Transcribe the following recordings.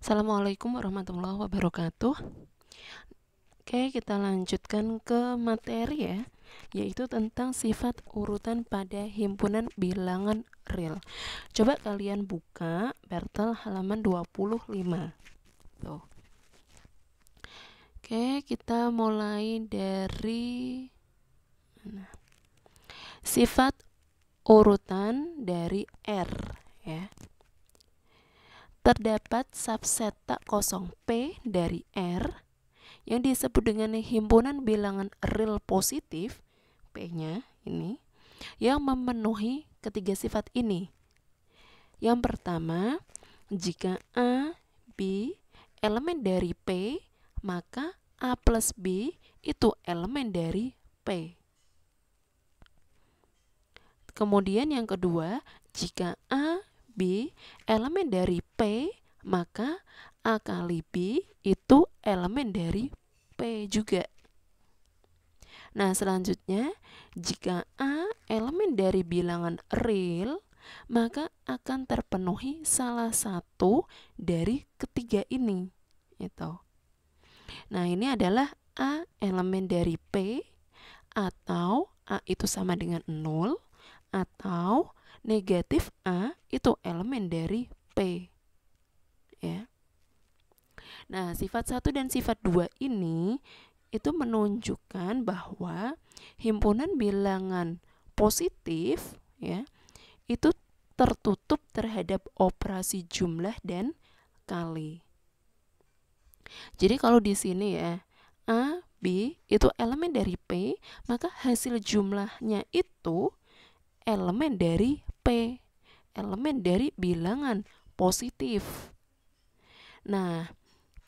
Assalamualaikum warahmatullahi wabarakatuh. Oke, kita lanjutkan ke materi ya, yaitu tentang sifat urutan pada himpunan bilangan real. Coba kalian buka Bertel halaman 25. Tuh. Oke, kita mulai dari sifat urutan dari R ya. Terdapat subset tak kosong P dari R yang disebut dengan himpunan bilangan real positif, P-nya ini, yang memenuhi ketiga sifat ini. Yang pertama, jika A, B elemen dari P, maka A plus B itu elemen dari P. Kemudian yang kedua, jika A, B elemen dari P, maka A kali B itu elemen dari P juga. Nah, selanjutnya, jika A elemen dari bilangan real, maka akan terpenuhi salah satu dari ketiga ini. Gitu. Nah, ini adalah A elemen dari P, atau A itu sama dengan 0, atau negatif A itu elemen dari P. Ya. Nah, sifat 1 dan sifat 2 ini itu menunjukkan bahwa himpunan bilangan positif ya, itu tertutup terhadap operasi jumlah dan kali. Jadi kalau di sini ya, A, B itu elemen dari P, maka hasil jumlahnya itu elemen dari P, elemen dari bilangan positif. Nah,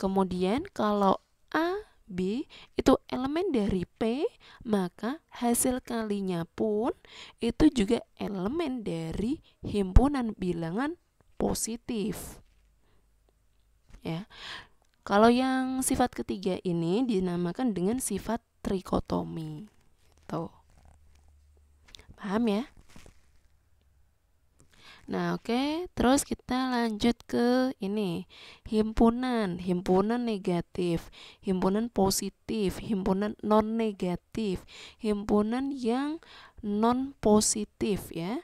kemudian kalau A, B itu elemen dari P, maka hasil kalinya pun itu juga elemen dari himpunan bilangan positif. Ya. Kalau yang sifat ketiga ini dinamakan dengan sifat trikotomi. Tuh. Paham ya? Nah, oke, terus kita lanjut ke ini, himpunan negatif, himpunan positif, himpunan non negatif, himpunan yang non positif ya,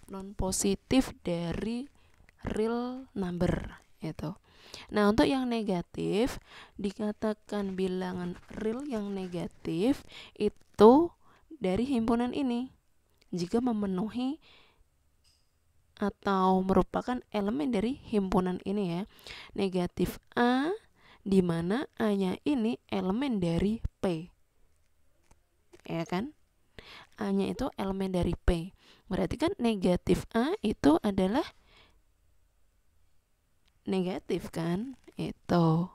non positif dari real number itu. Nah, untuk yang negatif dikatakan bilangan real yang negatif itu dari himpunan ini jika memenuhi atau merupakan elemen dari himpunan ini ya. Negatif A, di mana A-nya ini elemen dari P. Ya kan? A-nya itu elemen dari P. Berarti kan negatif A itu adalah negatif kan? Itu.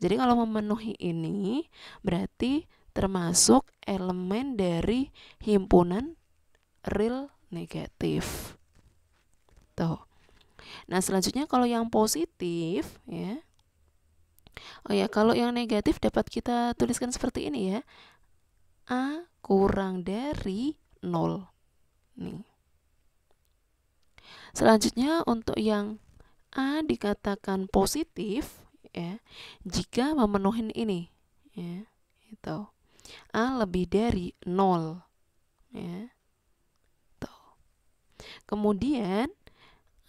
Jadi kalau memenuhi ini berarti termasuk elemen dari himpunan real negatif. Tuh. Nah, selanjutnya kalau yang positif ya. Oh ya, kalau yang negatif dapat kita tuliskan seperti ini ya. A kurang dari 0. Nih. Selanjutnya untuk yang A dikatakan positif ya, jika memenuhi ini ya. Itu. A lebih dari 0 ya. Tuh. Kemudian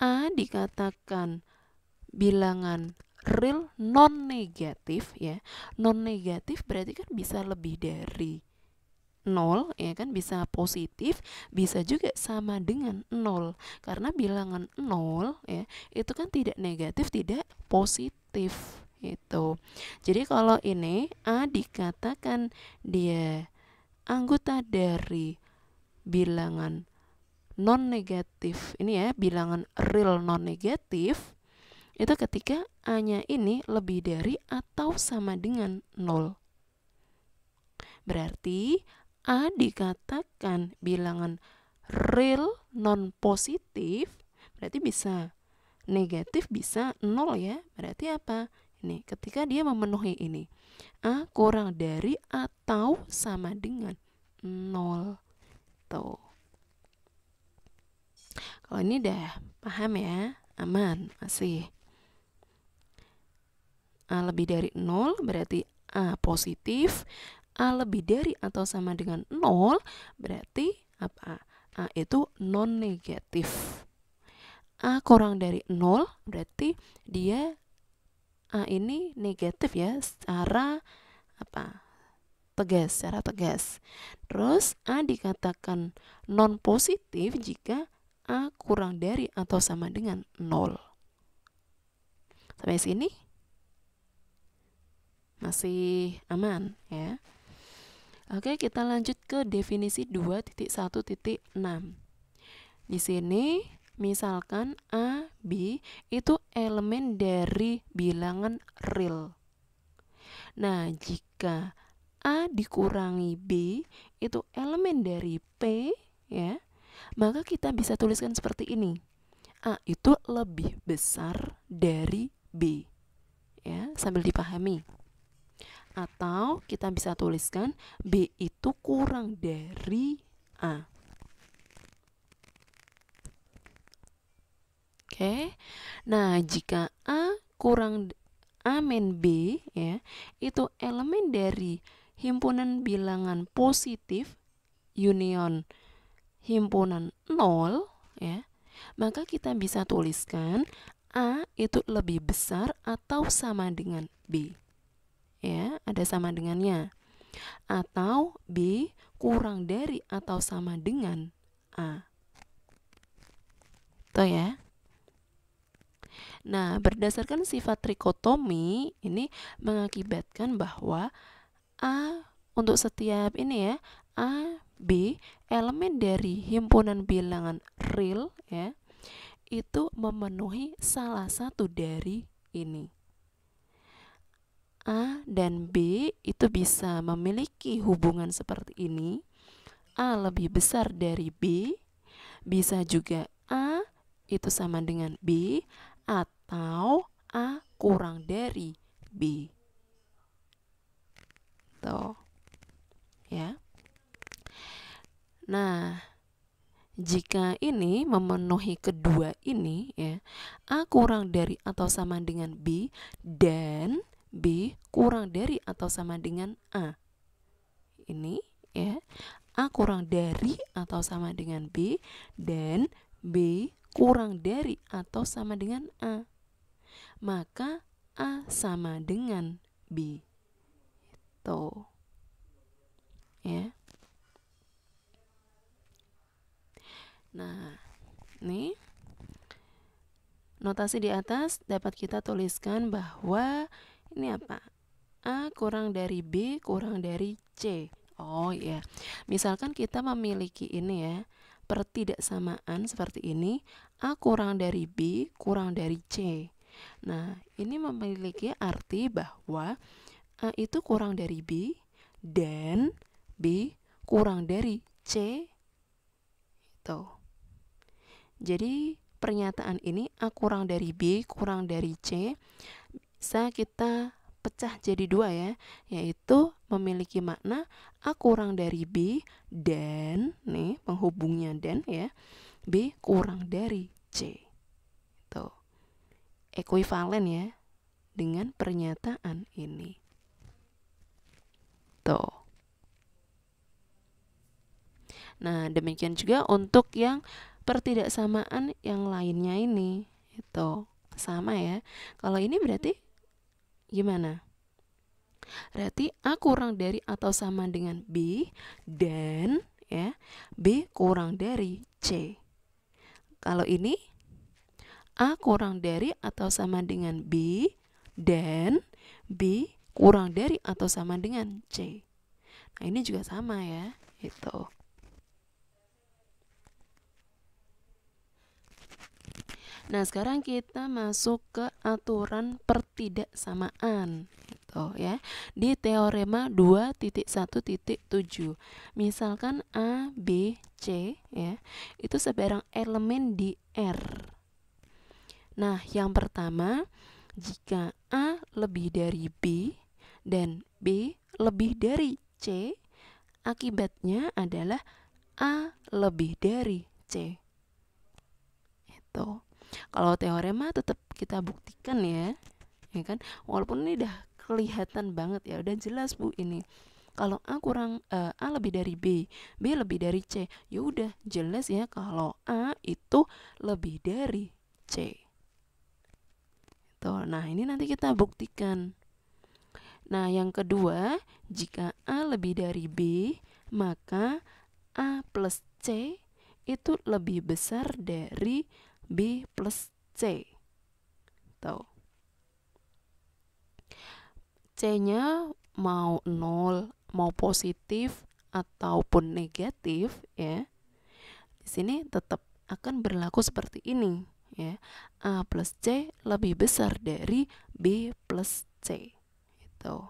A dikatakan bilangan real non negatif ya. Non negatif berarti kan bisa lebih dari 0 ya kan, bisa positif, bisa juga sama dengan 0. Karena bilangan 0 ya, itu kan tidak negatif, tidak positif itu. Jadi kalau ini A dikatakan dia anggota dari bilangan non negatif ini ya, bilangan real non negatif, itu ketika A-nya ini lebih dari atau sama dengan 0. Berarti A dikatakan bilangan real non positif, berarti bisa negatif, bisa 0 ya. Berarti apa? Ini ketika dia memenuhi ini, A kurang dari atau sama dengan 0. Tuh. Kalau ini udah paham ya, aman masih. A lebih dari 0 berarti A positif. A lebih dari atau sama dengan 0 berarti apa? A itu non negatif. A kurang dari 0 berarti dia A ini negatif ya, secara apa? Secara tegas. Terus A dikatakan non positif jika A kurang dari atau sama dengan 0. Sampai sini masih aman ya. Oke, kita lanjut ke definisi 2.1.6. Di sini misalkan A, B itu elemen dari bilangan real. Nah, jika A dikurangi B itu elemen dari P ya, maka kita bisa tuliskan seperti ini. A itu lebih besar dari B. Ya, sambil dipahami. Atau kita bisa tuliskan B itu kurang dari A. Oke. Nah, jika A kurang A min B ya, itu elemen dari himpunan bilangan positif union himpunan 0 ya, maka kita bisa tuliskan A itu lebih besar atau sama dengan B. Ya, ada sama dengannya. Atau B kurang dari atau sama dengan A. Tuh ya. Nah, berdasarkan sifat trikotomi ini mengakibatkan bahwa A untuk setiap ini ya, A, B, elemen dari himpunan bilangan real ya, itu memenuhi salah satu dari ini. A dan B itu bisa memiliki hubungan seperti ini. A lebih besar dari B, bisa juga A itu sama dengan B, atau A kurang dari B. Tuh. Ya. Nah, jika ini memenuhi kedua ini ya, A kurang dari atau sama dengan B dan B kurang dari atau sama dengan A. Ini ya, A kurang dari atau sama dengan B dan B kurang dari atau sama dengan A. Maka A sama dengan B. Tuh. Ya. Nah, nih notasi di atas dapat kita tuliskan bahwa ini apa? A kurang dari B kurang dari C. Oh ya, misalkan kita memiliki ini ya, pertidaksamaan seperti ini, A kurang dari B kurang dari C. Nah, ini memiliki arti bahwa A itu kurang dari B dan B kurang dari C. Tuh. Jadi pernyataan ini A kurang dari B kurang dari C bisa kita pecah jadi dua ya, yaitu memiliki makna A kurang dari B dan nih penghubungnya dan ya, B kurang dari C. Tuh. Ekuivalen ya dengan pernyataan ini. Tuh. Nah, demikian juga untuk yang pertidaksamaan yang lainnya ini. Itu sama ya. Kalau ini berarti gimana? Berarti A kurang dari atau sama dengan B dan ya, B kurang dari C. Kalau ini A kurang dari atau sama dengan B dan B kurang dari atau sama dengan C. Nah, ini juga sama ya. Itu. Nah, sekarang kita masuk ke aturan pertidaksamaan gitu ya. Di teorema 2.1.7. Misalkan A, B, C ya, itu sebarang elemen di R. Nah, yang pertama, jika A lebih dari B dan B lebih dari C, akibatnya adalah A lebih dari C. Itu. Kalau teorema tetap kita buktikan ya. ya kan? Walaupun ini udah kelihatan banget ya, udah jelas Bu ini. Kalau A lebih dari B lebih dari C, ya udah jelas ya kalau A itu lebih dari C. Tuh, nah ini nanti kita buktikan. Nah, yang kedua, jika A lebih dari B, maka A plus C itu lebih besar dari B plus C. Tuh. C-nya mau 0, mau positif ataupun negatif ya. Di sini tetap akan berlaku seperti ini ya. A plus C lebih besar dari B plus C. Itu.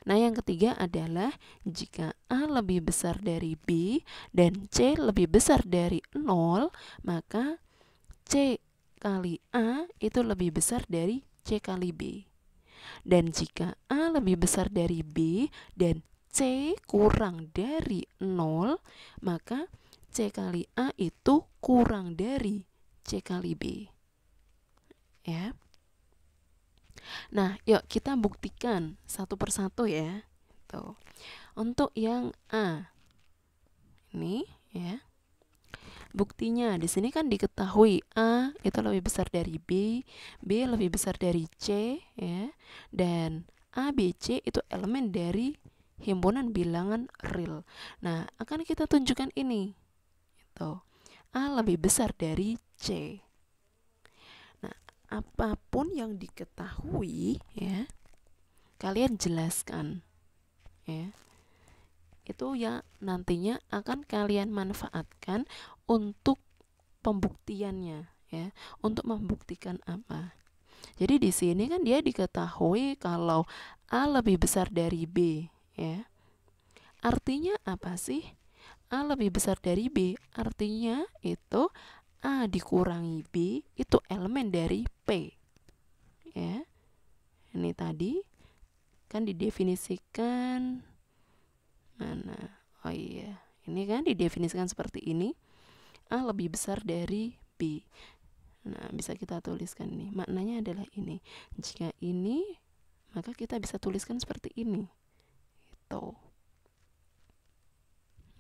Nah, yang ketiga adalah jika A lebih besar dari B dan C lebih besar dari 0, maka C kali A itu lebih besar dari C kali B. Dan jika A lebih besar dari B dan C kurang dari 0, maka C kali A itu kurang dari C kali B. Ya. Nah, yuk kita buktikan satu persatu ya. Tuh. Untuk yang A. Ini ya. Buktinya di sini kan diketahui A itu lebih besar dari B lebih besar dari C ya. Dan A, B, C itu elemen dari himpunan bilangan real. Nah, akan kita tunjukkan ini. Itu. A lebih besar dari C. Nah, apapun yang diketahui ya, kalian jelaskan ya. Itu ya nantinya akan kalian manfaatkan untuk pembuktiannya ya, untuk membuktikan apa. Jadi di sini kan dia diketahui kalau A lebih besar dari B ya. Artinya apa sih? A lebih besar dari B, artinya itu A dikurangi B itu elemen dari P. Ya. Ini tadi kan didefinisikan mana? Oh iya, ini kan didefinisikan seperti ini. A lebih besar dari B. Nah, bisa kita tuliskan ini. Maknanya adalah ini. Jika ini, maka kita bisa tuliskan seperti ini. Itu.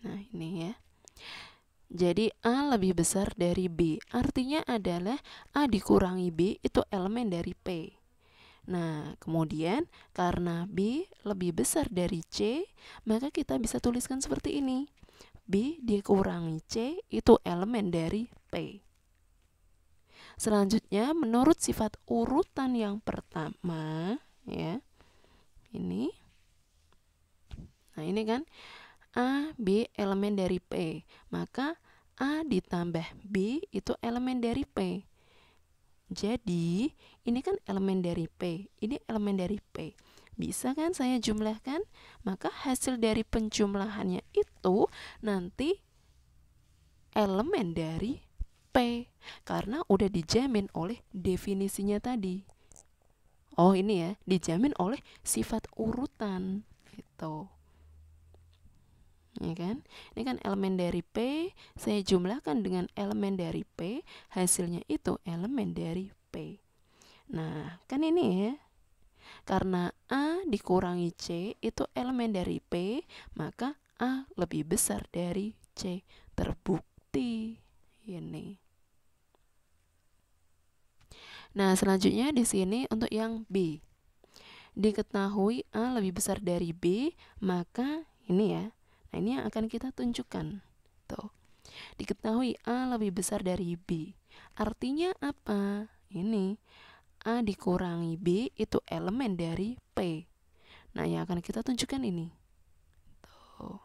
Nah, ini ya. Jadi A lebih besar dari B. Artinya adalah A dikurangi B itu elemen dari P. Nah, kemudian karena B lebih besar dari C, maka kita bisa tuliskan seperti ini. B dikurangi C itu elemen dari P. Selanjutnya, menurut sifat urutan yang pertama, ya, ini. Nah, ini kan A, B elemen dari P. Maka A ditambah B itu elemen dari P. Jadi, ini kan elemen dari P, ini elemen dari P. Bisa kan saya jumlahkan? Maka hasil dari penjumlahannya itu nanti elemen dari P. Karena udah dijamin oleh definisinya tadi. Oh, ini ya, dijamin oleh sifat urutan. Gitu. Ya kan? Ini kan elemen dari P, saya jumlahkan dengan elemen dari P, hasilnya itu elemen dari P. Nah, kan ini ya. Karena A dikurangi C itu elemen dari P, maka A lebih besar dari C. Terbukti. Ini. Nah, selanjutnya di sini untuk yang B. Diketahui A lebih besar dari B, maka ini ya. Nah, ini yang akan kita tunjukkan. Tuh. Diketahui A lebih besar dari B. Artinya apa? Ini A dikurangi B itu elemen dari P. Nah, yang akan kita tunjukkan ini. Tuh.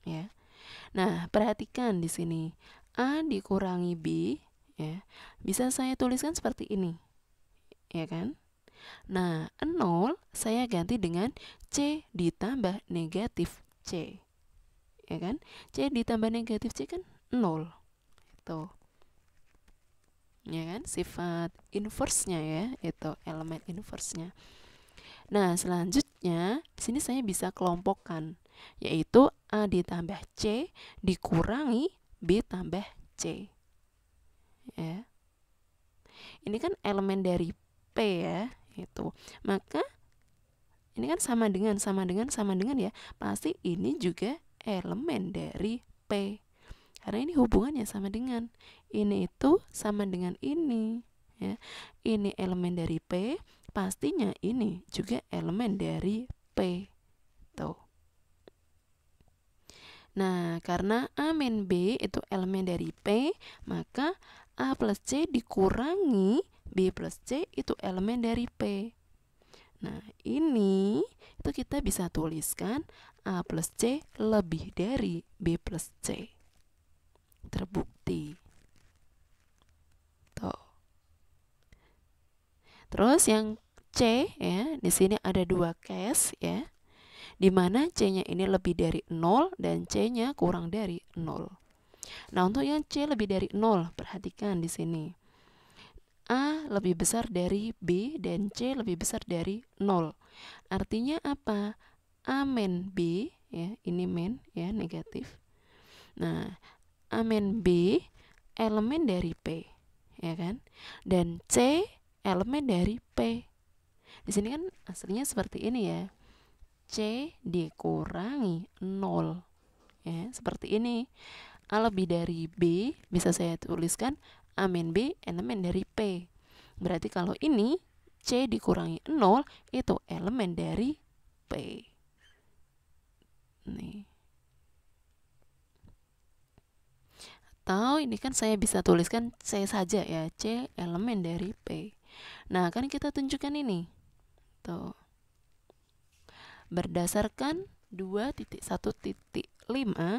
Ya. Nah, perhatikan di sini. A dikurangi B, ya. Bisa saya tuliskan seperti ini. Ya kan? Nah, 0 saya ganti dengan C ditambah negatif C. Ya kan? C ditambah negatif C kan 0. Itu. Ya kan? Sifat inverse-nya ya, itu elemen inverse-nya. Nah, selanjutnya di sini saya bisa kelompokkan, yaitu A ditambah C dikurangi B tambah C. Ya. Ini kan elemen dari P ya, itu. Maka ini kan sama dengan ya. Pasti ini juga elemen dari P. Karena ini hubungannya sama dengan. Ini itu sama dengan ini ya. Ini elemen dari P, pastinya ini juga elemen dari P. Tuh. Nah, karena A min B itu elemen dari P, maka A plus C dikurangi B plus C itu elemen dari P. Nah, ini itu kita bisa tuliskan A plus C lebih dari B plus C. Terbukti. Tuh. Terus yang C ya, di sini ada 2 case ya. Di mana C-nya ini lebih dari 0 dan C-nya kurang dari 0. Nah, untuk yang C lebih dari 0, perhatikan di sini. A lebih besar dari B dan C lebih besar dari 0. Artinya apa? A min B, ya, ini min, ya, negatif. Nah, A min B elemen dari P, ya kan? Dan C elemen dari P. Di sini kan aslinya seperti ini ya. C dikurangi 0 ya, seperti ini. A lebih dari B, bisa saya tuliskan A min B elemen dari P. Berarti kalau ini C dikurangi 0 itu elemen dari P. Nih. Atau ini kan saya bisa tuliskan C saja ya, C elemen dari P. Nah, kan kita tunjukkan ini. Tuh. Berdasarkan 2.1.5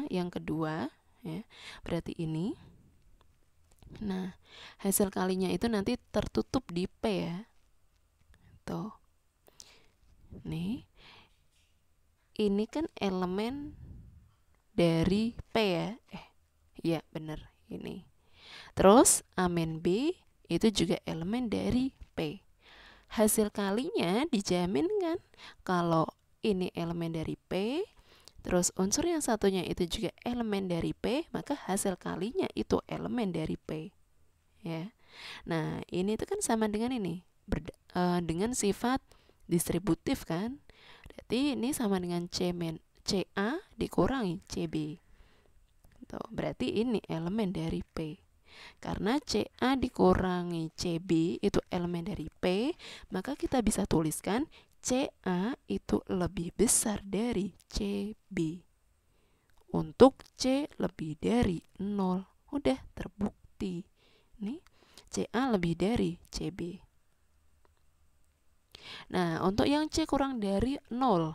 yang kedua ya, berarti ini. Nah, hasil kalinya itu nanti tertutup di P ya. Tuh. Nih. Ini kan elemen dari P ya. Iya bener ini. Terus A min B itu juga elemen dari P. Hasil kalinya dijamin kan kalau ini elemen dari P, terus unsur yang satunya itu juga elemen dari P, maka hasil kalinya itu elemen dari P. Ya. Nah, ini itu kan sama dengan ini, dengan sifat distributif kan. Berarti ini sama dengan CA dikurangi CB. Tuh, berarti ini elemen dari P. Karena CA dikurangi CB itu elemen dari P, maka kita bisa tuliskan CA itu lebih besar dari CB. Untuk C lebih dari 0. Udah terbukti. Nih, CA lebih dari CB. Nah, untuk yang C kurang dari 0.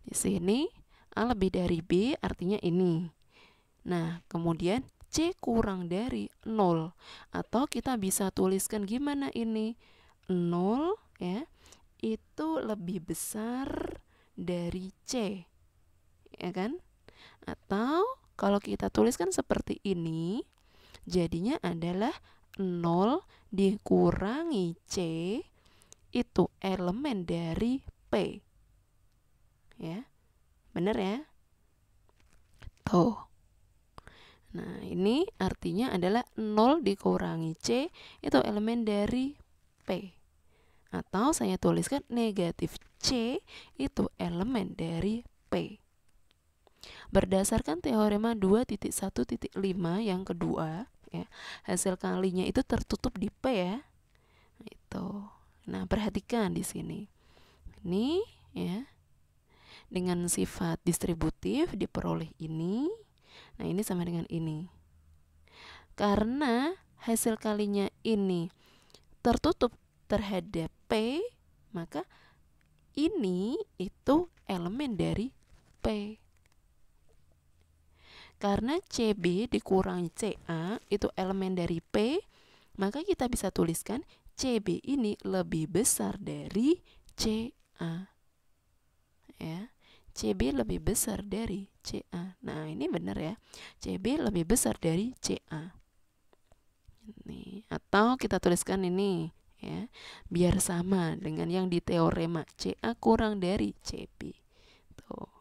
Di sini A lebih dari B artinya ini. Nah, kemudian C kurang dari 0. Atau kita bisa tuliskan gimana ini? 0 ya, itu lebih besar dari C. Ya kan? Atau kalau kita tuliskan seperti ini, jadinya adalah 0 dikurangi C itu elemen dari P. Ya. Benar ya? Tuh. Nah, ini artinya adalah 0 dikurangi C itu elemen dari P. Atau saya tuliskan negatif C itu elemen dari P. Berdasarkan teorema 2.1.5 yang kedua, ya, hasil kalinya itu tertutup di P ya. Itu. Nah, perhatikan di sini. Ini ya. Dengan sifat distributif diperoleh ini. Nah, ini sama dengan ini. Karena hasil kalinya ini tertutup terhadap P, maka ini itu elemen dari P. Karena CB dikurangi CA itu elemen dari P, maka kita bisa tuliskan CB ini lebih besar dari CA. Ya. CB lebih besar dari CA. Nah, ini benar ya. CB lebih besar dari CA. Nih, atau kita tuliskan ini ya, biar sama dengan yang di teorema CA kurang dari CB. Tuh.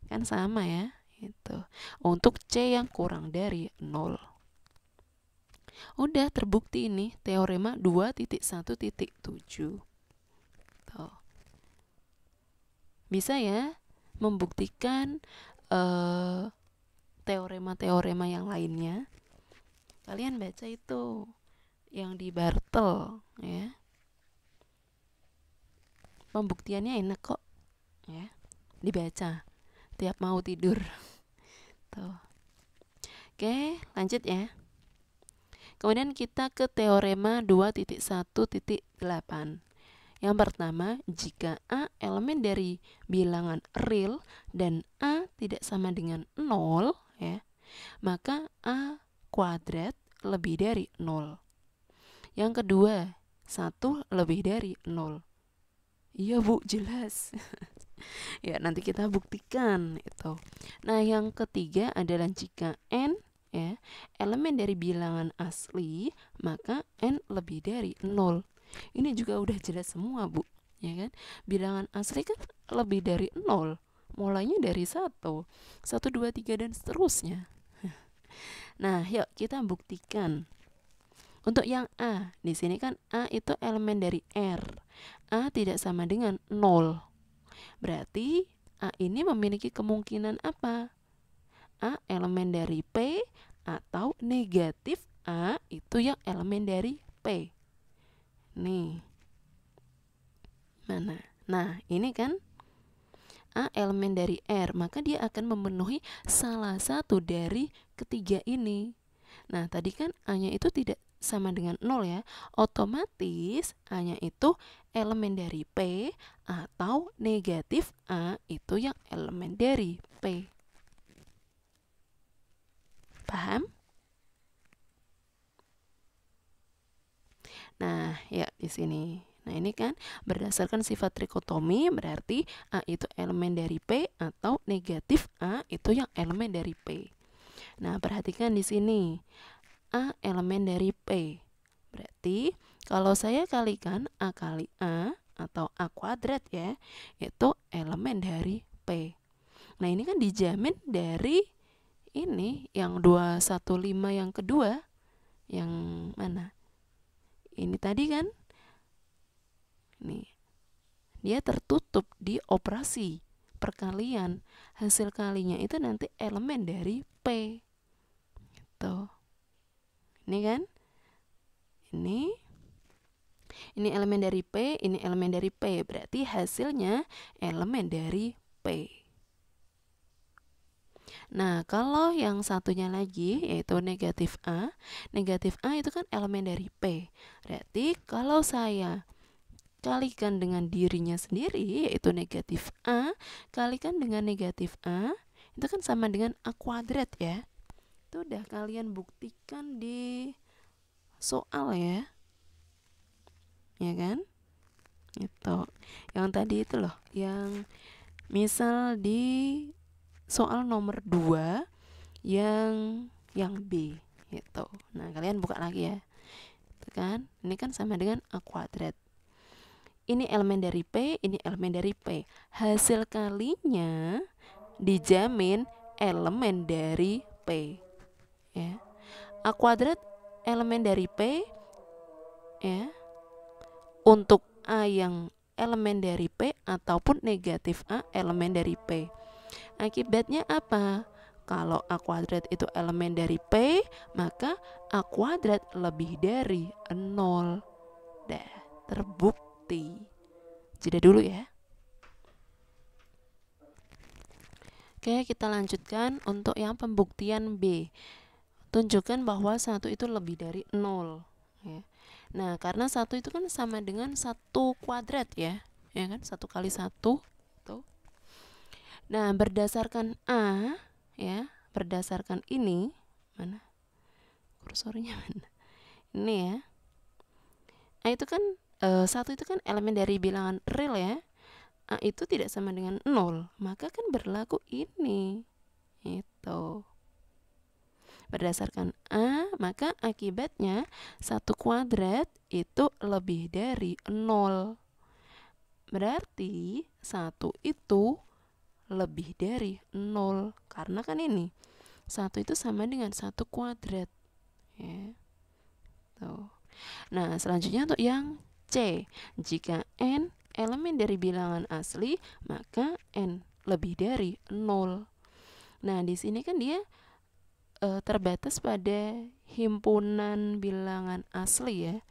Kan sama ya, itu. Untuk C yang kurang dari 0. Udah terbukti ini teorema 2.1.7. Tuh. Bisa ya membuktikan teorema-teorema yang lainnya. Kalian baca itu yang di Bartel ya. Pembuktiannya enak kok ya. Dibaca tiap mau tidur. Tuh. Oke, lanjut ya. Kemudian kita ke teorema 2.1.8. Yang pertama, jika A elemen dari bilangan real dan A tidak sama dengan 0 ya, maka A kuadrat lebih dari 0. Yang kedua, 1 lebih dari 0. Iya Bu, jelas. Ya, nanti kita buktikan itu. Nah, yang ketiga adalah jika N ya, elemen dari bilangan asli, maka N lebih dari 0. Ini juga udah jelas semua Bu, ya kan? Bilangan asli kan lebih dari 0, mulainya dari 1, 1, 2, 3 dan seterusnya. Nah, yuk kita buktikan. Untuk yang A, di sini kan A itu elemen dari R. A tidak sama dengan 0. Berarti A ini memiliki kemungkinan apa? A elemen dari P atau negatif A itu yang elemen dari P. Nih. Mana? Nah, ini kan A elemen dari R, maka dia akan memenuhi salah satu dari ketiga ini. Nah, tadi kan A-nya itu tidak sama dengan 0 ya. Otomatis A-nya itu elemen dari P atau negatif A itu yang elemen dari P. Paham? Nah, ya di sini. Nah, ini kan berdasarkan sifat trikotomi berarti A itu elemen dari P atau negatif A itu yang elemen dari P. Nah, perhatikan di sini. A elemen dari P. Berarti kalau saya kalikan A kali A atau A kuadrat ya, itu elemen dari P. Nah, ini kan dijamin dari ini yang 215 yang kedua. Yang mana? Ini tadi kan nih, dia tertutup di operasi perkalian. Hasil kalinya itu nanti elemen dari P. Gitu. Ini kan? Ini elemen dari P, ini elemen dari P. Berarti hasilnya elemen dari P. Nah, kalau yang satunya lagi yaitu negatif A itu kan elemen dari P. Berarti kalau saya kalikan dengan dirinya sendiri yaitu negatif A kalikan dengan negatif A itu kan sama dengan A kuadrat ya. Itu udah kalian buktikan di soal ya. Ya kan? Itu. Yang tadi itu loh, yang misal di soal nomor 2 yang B gitu. Nah, kalian buka lagi ya. Itu kan? Ini kan sama dengan A kuadrat. Ini elemen dari P, ini elemen dari P. Hasil kalinya dijamin elemen dari P. Ya. A kuadrat elemen dari P ya. Untuk A yang elemen dari P ataupun negatif A elemen dari P. Akibatnya apa? Kalau A kuadrat itu elemen dari P, maka A kuadrat lebih dari 0. Dah, terbukti. Jeda dulu ya. Oke, kita lanjutkan untuk yang pembuktian B. Tunjukkan bahwa 1 itu lebih dari 0. Ya. Nah, karena 1 itu kan sama dengan 1 kuadrat ya. Ya kan? 1 kali 1. Tuh. Nah, berdasarkan A ya, berdasarkan ini mana kursornya mana ini ya, A itu kan 1 itu kan elemen dari bilangan real ya. A itu tidak sama dengan 0, maka kan berlaku ini itu. Berdasarkan A, maka akibatnya 1 kuadrat itu lebih dari 0. Berarti 1 itu lebih dari 0. Karena kan ini 1 itu sama dengan 1 kuadrat ya. Tuh. Nah, selanjutnya untuk yang C. Jika n elemen dari bilangan asli, maka n lebih dari 0. Nah, di sini kan dia terbatas pada himpunan bilangan asli ya.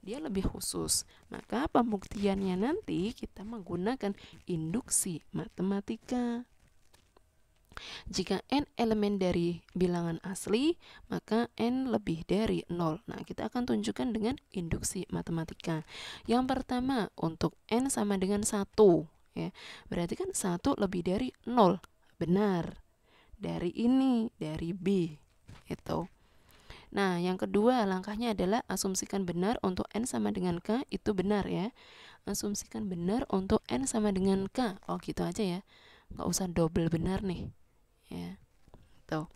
Dia lebih khusus. Maka pembuktiannya nanti kita menggunakan induksi matematika. Jika n elemen dari bilangan asli, maka n lebih dari 0. Nah, kita akan tunjukkan dengan induksi matematika. Yang pertama, untuk n sama dengan 1. Ya. Berarti kan 1 lebih dari 0. Benar. Dari ini, dari B. Itu. Nah, yang kedua langkahnya adalah asumsikan benar untuk n sama dengan k, itu benar ya. Asumsikan benar untuk n sama dengan k. Oh, gitu aja ya. Nggak usah double benar nih. Ya. Tuh.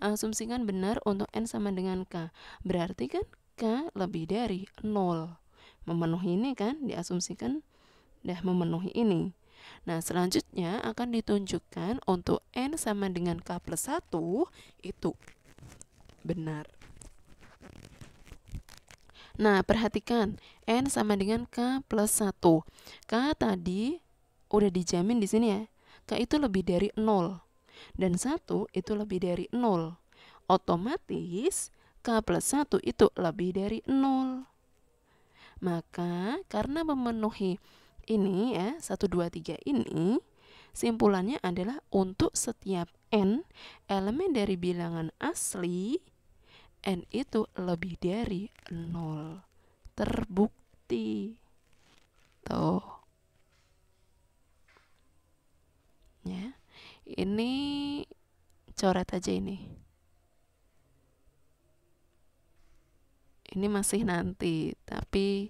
Asumsikan benar untuk n sama dengan k. Berarti kan k lebih dari 0. Memenuhi ini kan, diasumsikan dah memenuhi ini. Nah, selanjutnya akan ditunjukkan untuk n sama dengan k plus 1 itu benar. Nah, perhatikan n sama dengan k plus 1. K tadi udah dijamin di sini ya. K itu lebih dari 0 dan 1 itu lebih dari 0. Otomatis k plus 1 itu lebih dari 0. Maka karena memenuhi ini ya, 1, 2, 3 ini, simpulannya adalah untuk setiap n elemen dari bilangan asli, n itu lebih dari 0. Terbukti. Tuh. Ya. Ini coret aja ini. Ini masih nanti, tapi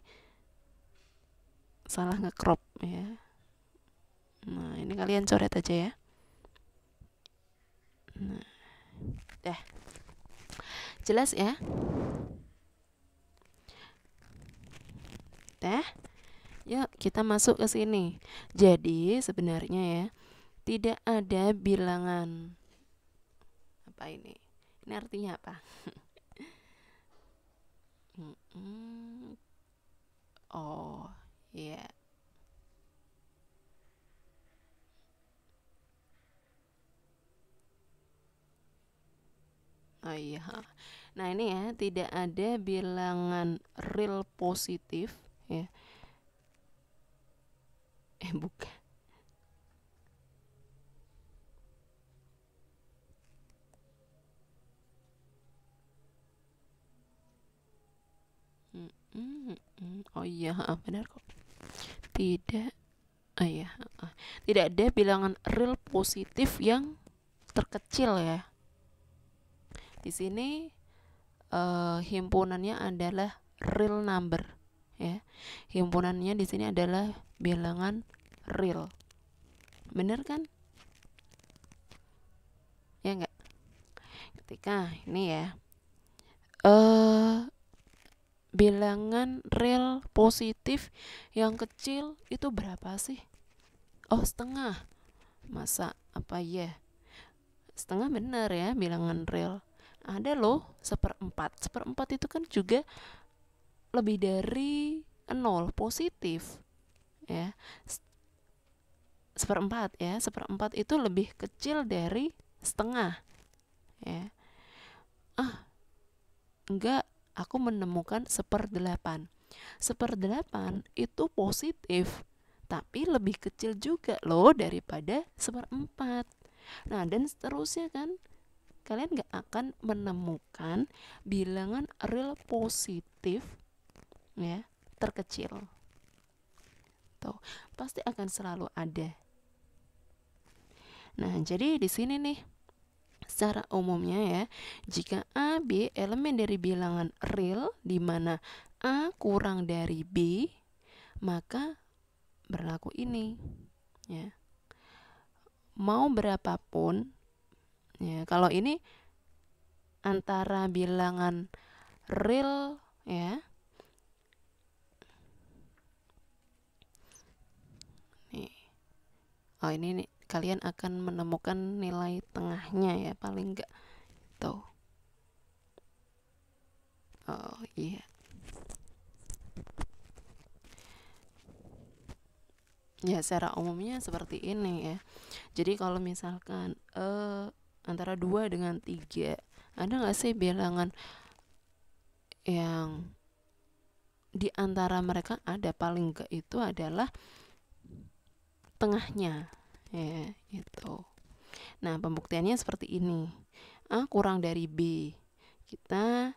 salah nge-crop ya. Nah, ini kalian coret aja ya. Nah, dah. Jelas ya? Dah. Yuk, kita masuk ke sini. Jadi, sebenarnya ya, tidak ada bilangan apa ini? Ini artinya apa? Oh, iya. Yeah. Oh iya. Nah, ini ya, tidak ada bilangan real positif ya. Bukan. Oh iya, benar kok. Tidak. Oh iya. Tidak ada bilangan real positif yang terkecil ya. Di sini himpunannya adalah real number ya. Himpunannya di sini adalah bilangan real. Benar kan? Ya enggak? Ketika ini ya. Bilangan real positif yang kecil itu berapa sih? Oh, setengah. Masa apa ya? Setengah benar ya, bilangan real. Ada loh, seperempat. Seperempat itu kan juga lebih dari 0, positif. Ya. Seperempat ya, seperempat itu lebih kecil dari setengah. Ya. Enggak, aku menemukan 1/8. 1/8 itu positif, tapi lebih kecil juga loh daripada 1/4. Nah, dan seterusnya kan, kalian gak akan menemukan bilangan real positif ya terkecil. Tuh, pasti akan selalu ada. Nah, jadi di sini nih, secara umumnya ya, jika A, B elemen dari bilangan real di mana A kurang dari B, maka berlaku ini ya. Mau berapapun ya, kalau ini antara bilangan real ya. Nih. Oh, ini nih, kalian akan menemukan nilai tengahnya ya, paling enggak tuh. Oh iya. Ya, secara umumnya seperti ini ya. Jadi kalau misalkan antara 2 dengan 3, ada nggak sih bilangan yang di antara mereka ada, paling enggak itu adalah tengahnya ya, itu. Nah, pembuktiannya seperti ini. A kurang dari B, kita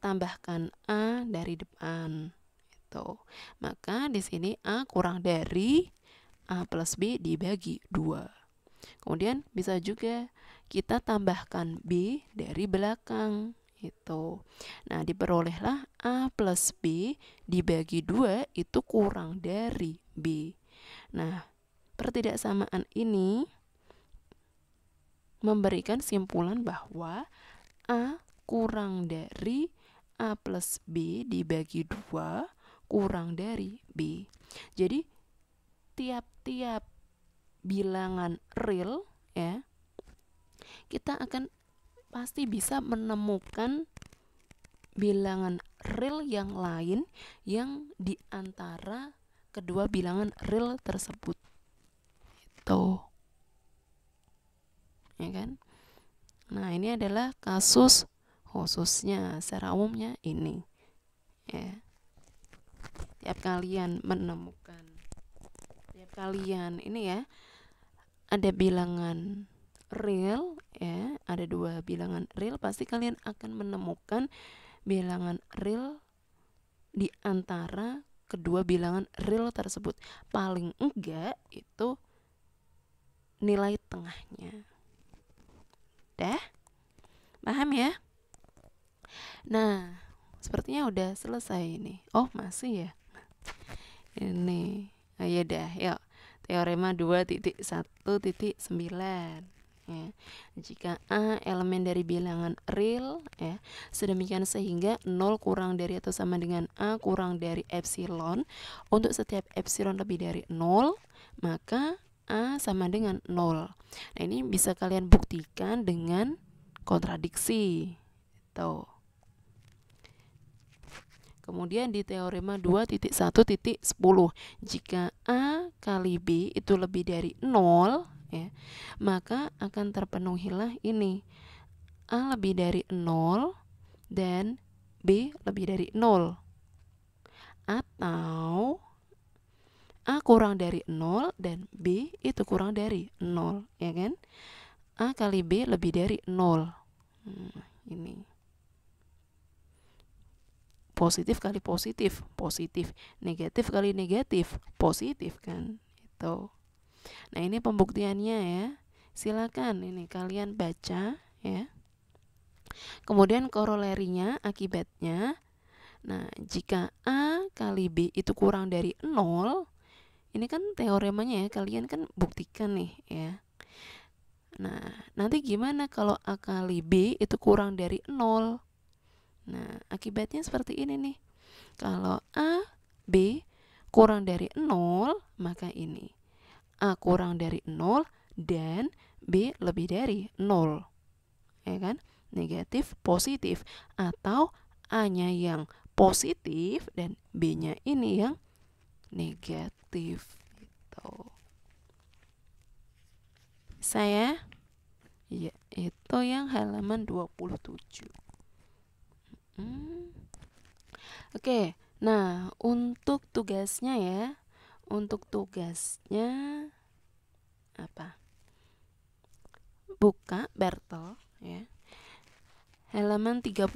tambahkan A dari depan itu. Maka di sini A kurang dari A plus B dibagi 2. Kemudian bisa juga kita tambahkan B dari belakang itu. Nah, diperolehlah A plus B dibagi 2 itu kurang dari B. Nah, pertidaksamaan ini memberikan simpulan bahwa A kurang dari A plus B dibagi 2 kurang dari B. Jadi tiap-tiap bilangan real ya, kita akan pasti bisa menemukan bilangan real yang lain yang di antara kedua bilangan real tersebut. Itu. Ya kan? Nah, ini adalah kasus khususnya, secara umumnya ini. Ya. Tiap kalian menemukan, tiap kalian ini ya, ada bilangan real ya, ada 2 bilangan real, pasti kalian akan menemukan bilangan real di antara kedua bilangan real tersebut. Paling enggak itu nilai tengahnya. Dah? Paham ya? Nah, sepertinya udah selesai ini. Oh, masih ya? Ini. Ayo dah, yuk. Teorema 2.1.9 ya. Jika A elemen dari bilangan real ya, sedemikian sehingga 0 kurang dari atau sama dengan A kurang dari epsilon, untuk setiap epsilon lebih dari 0 maka A sama dengan 0. Nah, ini bisa kalian buktikan dengan kontradiksi. Tuh. Kemudian di teorema 2.1.10, jika A kali B itu lebih dari 0 ya, maka akan terpenuhilah ini. A lebih dari 0 dan B lebih dari 0. Atau A kurang dari 0 dan B itu kurang dari 0, ya kan? A kali B lebih dari 0. Ini. Positif kali positif, positif. Negatif kali negatif, positif kan? Itu. Nah, ini pembuktiannya ya. Silakan ini kalian baca ya. Kemudian korolerinya, akibatnya. Nah, jika A kali B itu kurang dari 0, ini kan teoremanya ya, kalian kan buktikan nih ya. Nah, nanti gimana kalau A kali B itu kurang dari 0? Nah, akibatnya seperti ini nih. Kalau A, B kurang dari 0, maka ini. A kurang dari 0 dan B lebih dari 0. Ya kan? Negatif, positif. Atau A-nya yang positif dan B-nya ini yang negatif. Gitu. Saya ya, itu yang halaman 27. Oke, nah untuk tugasnya ya, untuk tugasnya apa? Buka Bertel ya, halaman 30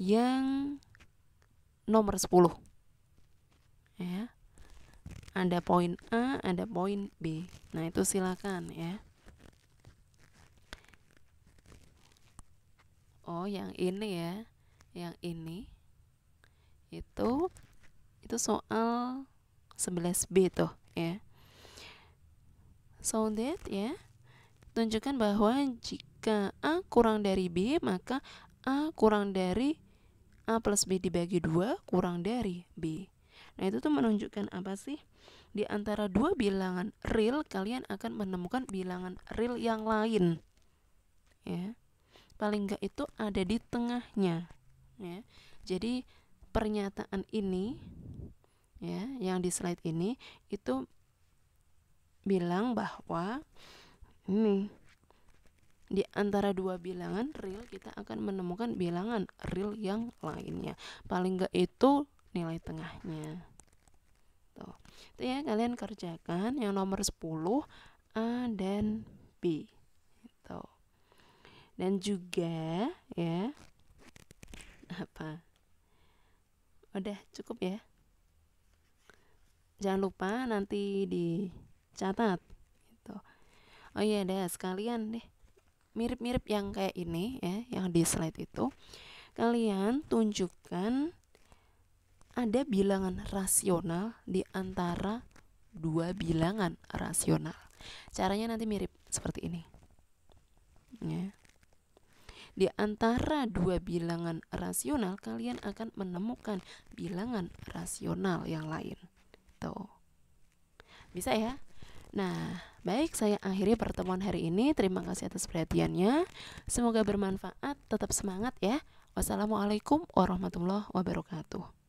yang nomor 10 ya. Ada poin A, ada poin B. Nah, itu silakan ya. Oh, yang ini ya, yang ini itu soal 11B tuh ya. So that ya, tunjukkan bahwa jika A kurang dari B, maka A kurang dari A plus B dibagi 2 kurang dari B. Nah, itu tuh menunjukkan apa sih? Di antara dua bilangan real, kalian akan menemukan bilangan real yang lain ya. Paling enggak itu ada di tengahnya ya. Jadi pernyataan ini ya, yang di slide ini itu bilang bahwa ini di antara dua bilangan real kita akan menemukan bilangan real yang lainnya. Paling enggak itu nilai tengahnya. Tuh. Itu ya, kalian kerjakan yang nomor 10 A dan B. Gitu. Dan juga ya, apa? Udah cukup ya. Jangan lupa nanti dicatat gitu. Oh iya, deh sekalian deh, mirip-mirip yang kayak ini ya, yang di slide itu. Kalian tunjukkan ada bilangan rasional di antara dua bilangan rasional. Caranya nanti mirip seperti ini. Ya. Di antara dua bilangan rasional, kalian akan menemukan bilangan rasional yang lain. Tuh. Bisa ya? Nah, baik, saya akhiri pertemuan hari ini. Terima kasih atas perhatiannya. Semoga bermanfaat. Tetap semangat ya. Wassalamualaikum warahmatullahi wabarakatuh.